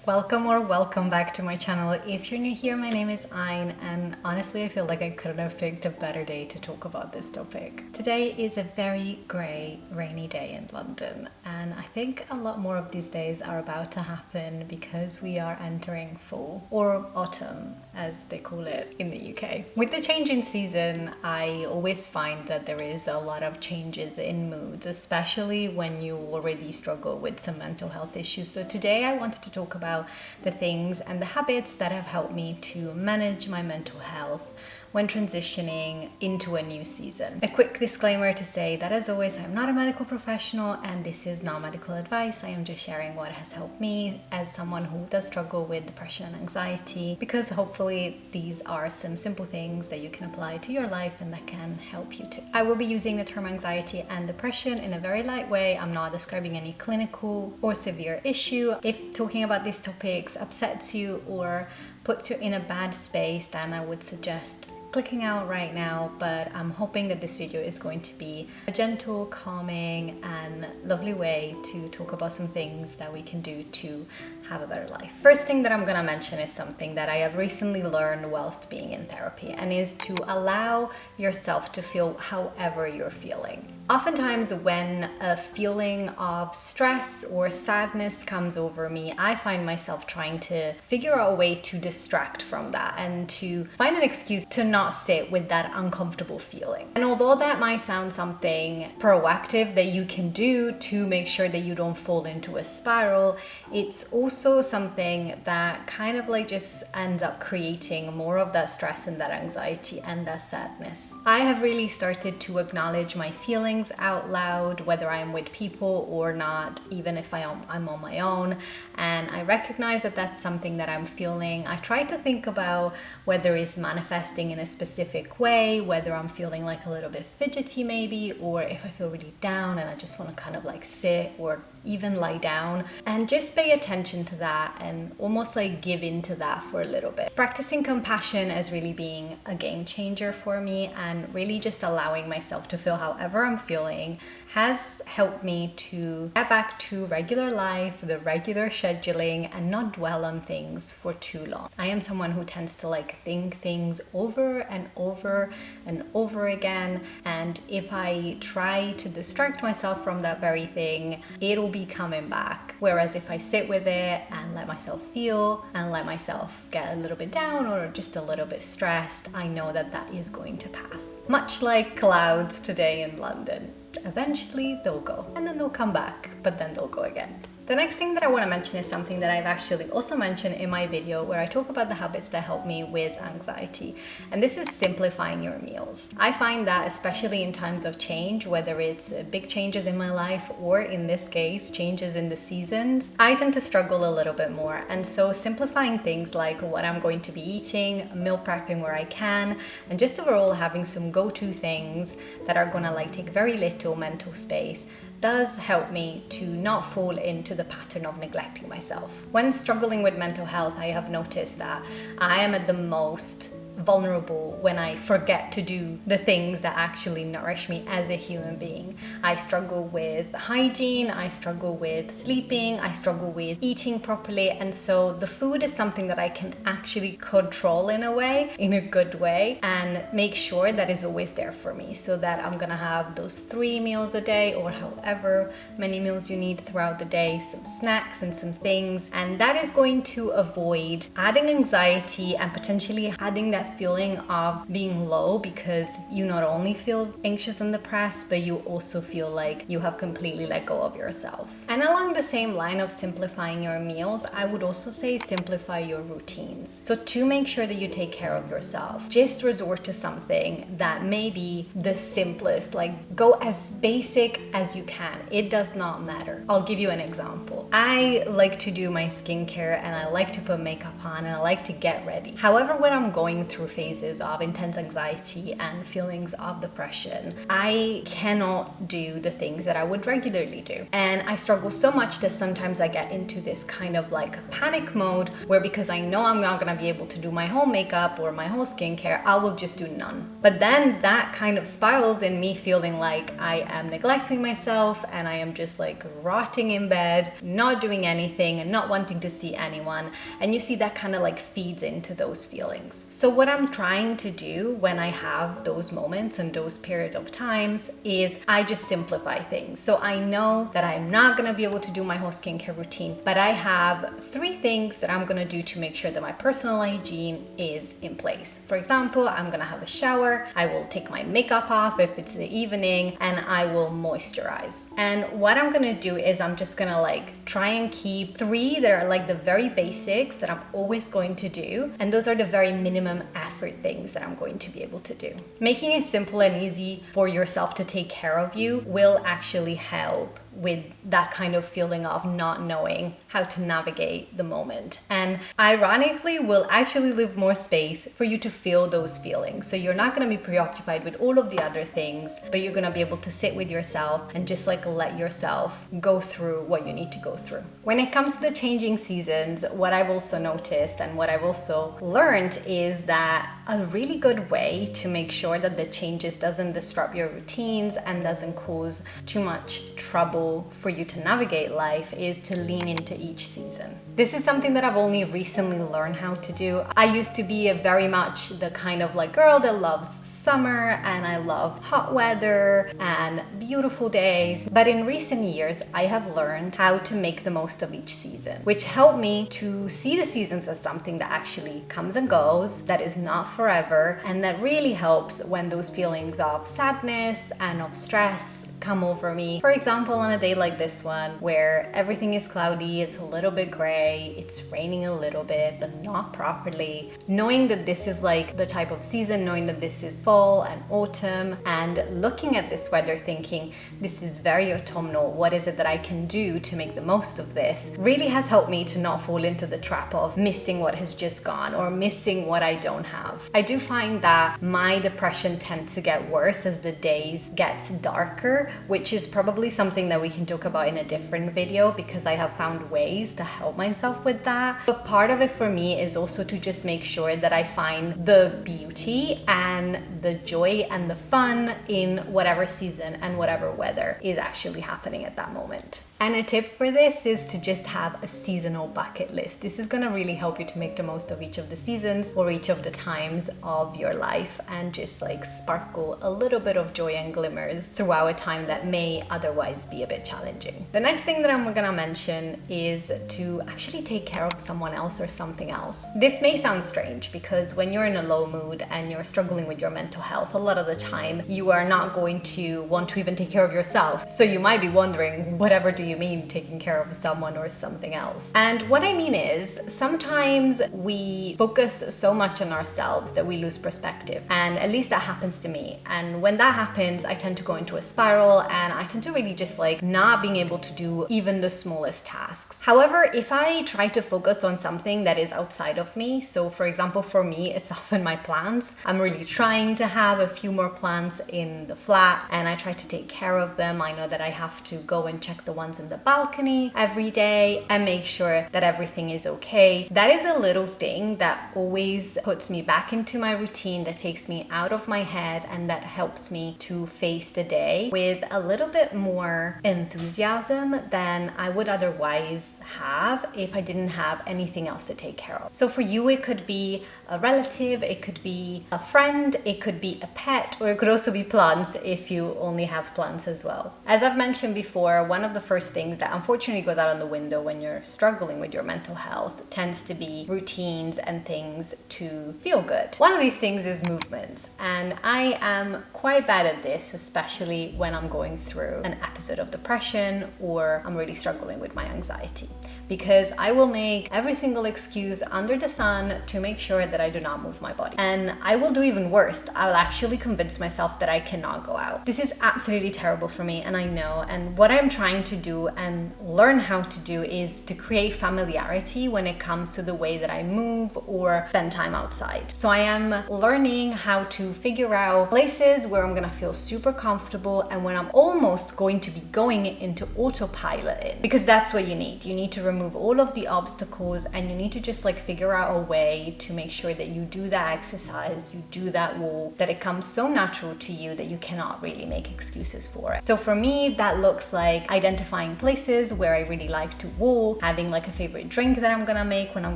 Welcome back to my channel. If you're new here, my name is Ayn, and honestly I feel like I couldn't have picked a better day to talk about this topic. Today is a very grey, rainy day in London, and I think a lot more of these days are about to happen because we are entering fall, or autumn as they call it in the UK. With the change in season, I always find that there is a lot of changes in moods, especially when you already struggle with some mental health issues. So today I wanted to talk about the things and the habits that have helped me to manage my mental health when transitioning into a new season. A quick disclaimer to say that, as always, I'm not a medical professional and this is not medical advice. I am just sharing what has helped me as someone who does struggle with depression and anxiety, because hopefully these are some simple things that you can apply to your life and that can help you too. I will be using the term anxiety and depression in a very light way. I'm not describing any clinical or severe issue. If talking about these topics upsets you or puts you in a bad space, then I would suggest clicking out right now, but I'm hoping that this video is going to be a gentle, calming and lovely way to talk about some things that we can do to have a better life. First thing that I'm gonna mention is something that I have recently learned whilst being in therapy, and is to allow yourself to feel however you're feeling. Oftentimes when a feeling of stress or sadness comes over me, I find myself trying to figure out a way to distract from that and to find an excuse to not sit with that uncomfortable feeling. And although that might sound something proactive that you can do to make sure that you don't fall into a spiral, it's also something that kind of like just ends up creating more of that stress and that anxiety and that sadness. I have really started to acknowledge my feelings out loud, whether I'm with people or not, even if I'm on my own, and I recognize that that's something that I'm feeling. I try to think about whether it's manifesting in a specific way, whether I'm feeling like a little bit fidgety maybe, or if I feel really down and I just want to kind of like sit or even lie down, and just pay attention to that and almost like give in to that for a little bit. Practicing compassion as really being a game changer for me, and really just allowing myself to feel however I'm feeling has helped me to get back to regular life, the regular scheduling, and not dwell on things for too long. I am someone who tends to like think things over and over and over again, and if I try to distract myself from that very thing, it'll be coming back. Whereas if I sit with it and let myself feel and let myself get a little bit down or just a little bit stressed, I know that that is going to pass. Much like clouds today in London. Eventually they'll go and then they'll come back, but then they'll go again. The next thing that I want to mention is something that I've actually also mentioned in my video where I talk about the habits that help me with anxiety, and this is simplifying your meals. I find that especially in times of change, whether it's big changes in my life or in this case changes in the seasons, I tend to struggle a little bit more, and so simplifying things like what I'm going to be eating, meal prepping where I can, and just overall having some go-to things that are gonna like take very little mental space does help me to not fall into the pattern of neglecting myself. When struggling with mental health, I have noticed that I am at the most vulnerable when I forget to do the things that actually nourish me as a human being. I struggle with hygiene, I struggle with sleeping, I struggle with eating properly, and so the food is something that I can actually control in a way, in a good way, and make sure that is always there for me, so that I'm gonna have those 3 meals a day or however many meals you need throughout the day, some snacks and some things, and that is going to avoid adding anxiety and potentially adding that feeling of being low, because you not only feel anxious and depressed, but you also feel like you have completely let go of yourself. And along the same line of simplifying your meals, I would also say simplify your routines. So to make sure that you take care of yourself, just resort to something that may be the simplest, like go as basic as you can. It does not matter. I'll give you an example. I like to do my skincare and I like to put makeup on and I like to get ready. However, when I'm going through phases of intense anxiety and feelings of depression, I cannot do the things that I would regularly do. And I struggle struggle so much that sometimes I get into this kind of like panic mode where, because I know I'm not gonna be able to do my whole makeup or my whole skincare, I will just do none. But then that kind of spirals in me feeling like I am neglecting myself and I am just like rotting in bed, not doing anything and not wanting to see anyone. And you see that kind of like feeds into those feelings. So what I'm trying to do when I have those moments and those periods of times is I just simplify things. So I know that I'm not gonna be able to do my whole skincare routine, but I have 3 things that I'm gonna do to make sure that my personal hygiene is in place. For example, I'm gonna have a shower, I will take my makeup off if it's the evening, and I will moisturize. And what I'm gonna do is I'm just gonna like try and keep 3 that are like the very basics that I'm always going to do, and those are the very minimum effort things that I'm going to be able to do. Making it simple and easy for yourself to take care of you will actually help with that kind of feeling of not knowing how to navigate the moment. And ironically, will actually leave more space for you to feel those feelings. So you're not going to be preoccupied with all of the other things, but you're going to be able to sit with yourself and just like let yourself go through what you need to go through. When it comes to the changing seasons, what I've also noticed and what I've also learned is that a really good way to make sure that the changes doesn't disrupt your routines and doesn't cause too much trouble for you to navigate life is to lean into each season. This is something that I've only recently learned how to do. I used to be a very much the kind of like girl that loves summer and I love hot weather and beautiful days. But in recent years, I have learned how to make the most of each season, which helped me to see the seasons as something that actually comes and goes, that is not forever, and that really helps when those feelings of sadness and of stress come over me. For example, on a day like this one where everything is cloudy, it's a little bit gray, it's raining a little bit, but not properly. Knowing that this is like the type of season, knowing that this is fall and autumn, and looking at this weather thinking, this is very autumnal, what is it that I can do to make the most of this, really has helped me to not fall into the trap of missing what has just gone or missing what I don't have. I do find that my depression tends to get worse as the days gets darker, which is probably something that we can talk about in a different video because I have found ways to help myself with that. But part of it for me is also to just make sure that I find the beauty and the joy and the fun in whatever season and whatever weather is actually happening at that moment. And a tip for this is to just have a seasonal bucket list. This is going to really help you to make the most of each of the seasons or each of the times of your life and just like sparkle a little bit of joy and glimmers throughout a time that may otherwise be a bit challenging. The next thing that I'm going to mention is to actually take care of someone else or something else. This may sound strange because when you're in a low mood and you're struggling with your mental health, a lot of the time you are not going to want to even take care of yourself. So you might be wondering, whatever do you mean taking care of someone or something else? And what I mean is sometimes we focus so much on ourselves that we lose perspective, and at least that happens to me. And when that happens, I tend to go into a spiral and I tend to really just like not being able to do even the smallest tasks. However, if I try to focus on something that is outside of me, so for example for me it's often my plants. I'm really trying to have a few more plants in the flat and I try to take care of them. I know that I have to go and check the ones in the balcony every day and make sure that everything is okay. That is a little thing that always puts me back into my routine, that takes me out of my head and that helps me to face the day with a little bit more enthusiasm than I would otherwise have if I didn't have anything else to take care of. So for you, it could be a relative, it could be a friend, it could be a pet, or it could also be plants if you only have plants as well. As I've mentioned before, one of the first things that unfortunately goes out on the window when you're struggling with your mental health tends to be routines and things to feel good. One of these things is movement, and I am quite bad at this, especially when I'm going through an episode of depression or I'm really struggling with my anxiety, because I will make every single excuse under the sun to make sure that I do not move my body. And I will do even worse. I'll actually convince myself that I cannot go out. This is absolutely terrible for me, and I know. And what I'm trying to do do and learn how to do is to create familiarity when it comes to the way that I move or spend time outside. So I am learning how to figure out places where I'm gonna feel super comfortable and when I'm almost going to be going into autopilot, because that's what you need. You need to remove all of the obstacles and you need to just like figure out a way to make sure that you do that exercise, you do that walk, that it comes so natural to you that you cannot really make excuses for it. So for me, that looks like identifying places where I really like to walk, having like a favorite drink that I'm gonna make when I'm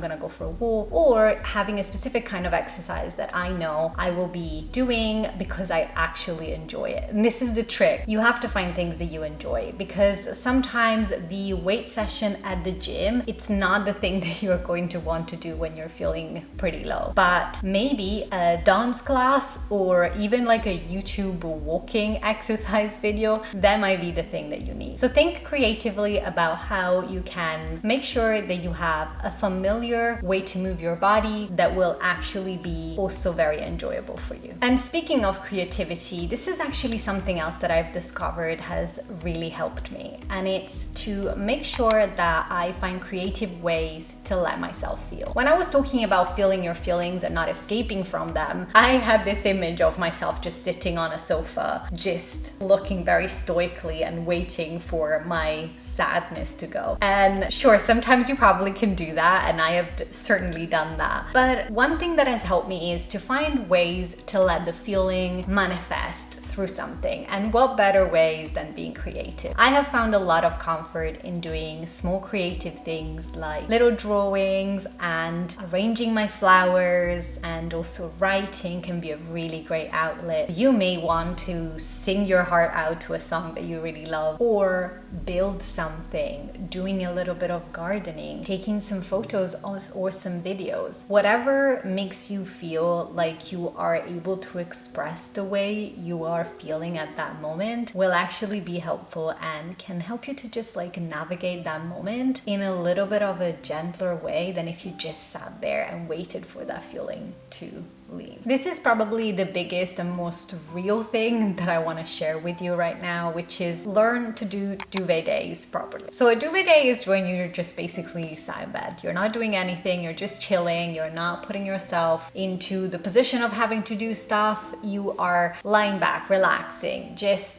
gonna go for a walk, or having a specific kind of exercise that I know I will be doing because I actually enjoy it. And this is the trick. You have to find things that you enjoy, because sometimes the weight session at the gym, it's not the thing that you're going to want to do when you're feeling pretty low. But maybe a dance class or even like a YouTube walking exercise video, that might be the thing that you need. So think creatively about how you can make sure that you have a familiar way to move your body that will actually be also very enjoyable for you. And speaking of creativity, this is actually something else that I've discovered has really helped me. And it's to make sure that I find creative ways to let myself feel. When I was talking about feeling your feelings and not escaping from them, I had this image of myself just sitting on a sofa, just looking very stoically and waiting for my sadness to go. And sure, sometimes you probably can do that, and I have certainly done that. But one thing that has helped me is to find ways to let the feeling manifest through something. And what better ways than being creative? I have found a lot of comfort in doing small creative things like little drawings and arranging my flowers, and also writing can be a really great outlet. You may want to sing your heart out to a song that you really love, or build something, doing a little bit of gardening, taking some photos or some videos. Whatever makes you feel like you are able to express the way you are feeling at that moment will actually be helpful and can help you to just like navigate that moment in a little bit of a gentler way than if you just sat there and waited for that feeling to leave. This is probably the biggest and most real thing that I want to share with you right now, which is learn to do duvet days properly. So a duvet day is when you're just basically sat in bed. You're not doing anything, you're just chilling, you're not putting yourself into the position of having to do stuff. You are lying back, relaxing, just,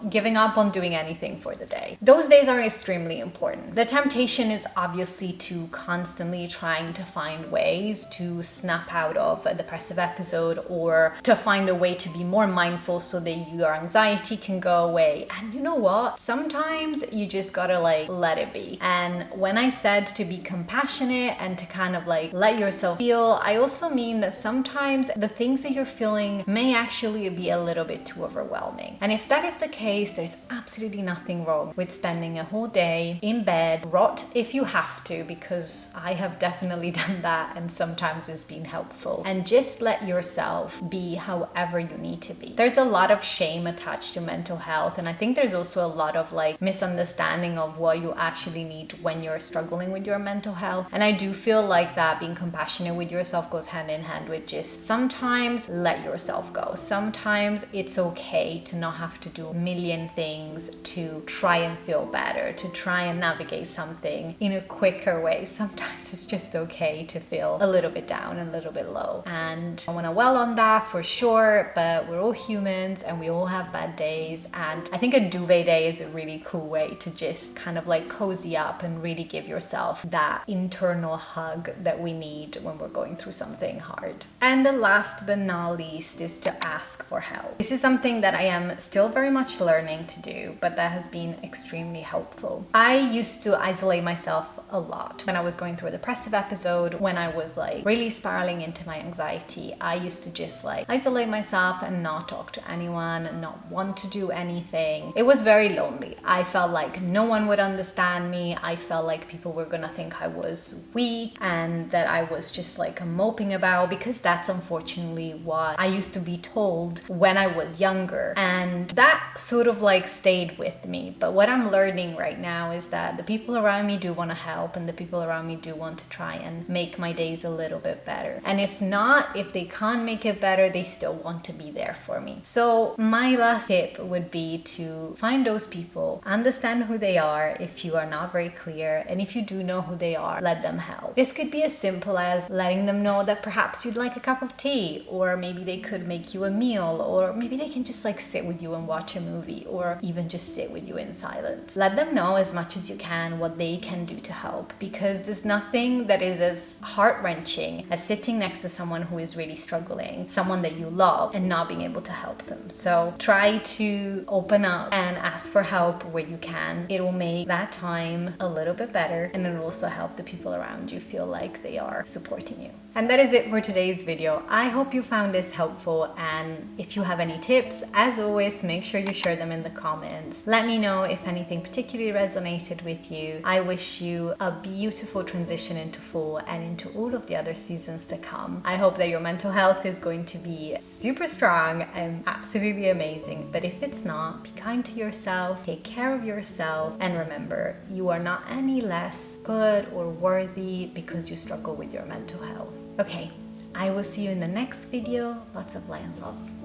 giving up on doing anything for the day. Those days are extremely important. The temptation is obviously to constantly trying to find ways to snap out of a depressive episode, or to find a way to be more mindful so that your anxiety can go away. And you know what? Sometimes you just gotta let it be. And when I said to be compassionate and to kind of let yourself feel, I also mean that sometimes the things that you're feeling may actually be a little bit too overwhelming. And if that is the case, there's absolutely nothing wrong with spending a whole day in bed, rot if you have to, because I have definitely done that and sometimes it's been helpful. And just let yourself be however you need to be. There's a lot of shame attached to mental health, and I think there's also a lot of misunderstanding of what you actually need when you're struggling with your mental health. And I do feel like that being compassionate with yourself goes hand in hand with just sometimes let yourself go. Sometimes it's okay to not have to do a million things to try and feel better, to try and navigate something in a quicker way. Sometimes it's just okay to feel a little bit down and a little bit low. And I want to dwell on that for sure, but we're all humans and we all have bad days. And I think a duvet day is a really cool way to just kind of cozy up and really give yourself that internal hug that we need when we're going through something hard. And the last but not least is to ask for help. This is something that I am still very much learning to do, but that has been extremely helpful. I used to isolate myself a lot when I was going through a depressive episode, when I was really spiraling into my anxiety. I used to just isolate myself and not talk to anyone and not want to do anything. It was very lonely. I felt like no one would understand me. I felt like people were gonna think I was weak and that I was just moping about, because that's unfortunately what I used to be told when I was younger, and that sort of stayed with me. But what I'm learning right now is that the people around me do want to help. help and the people around me do want to try and make my days a little bit better. And if not, if they can't make it better, they still want to be there for me. So my last tip would be to find those people, understand who they are if you are not very clear, and if you do know who they are, let them help. This could be as simple as letting them know that perhaps you'd like a cup of tea, or maybe they could make you a meal, or maybe they can just like sit with you and watch a movie, or even just sit with you in silence. Let them know as much as you can what they can do to help, because there's nothing that is as heart-wrenching as sitting next to someone who is really struggling, someone that you love, and not being able to help them. So try to open up and ask for help where you can. It will make that time a little bit better, and it will also help the people around you feel like they are supporting you. And that is it for today's video. I hope you found this helpful, and if you have any tips, as always, make sure you share them in the comments. Let me know if anything particularly resonated with you. I wish you a beautiful transition into fall and into all of the other seasons to come. I hope that your mental health is going to be super strong and absolutely amazing, but if it's not, be kind to yourself, take care of yourself, and remember, you are not any less good or worthy because you struggle with your mental health. Okay, I will see you in the next video. Lots of light and love.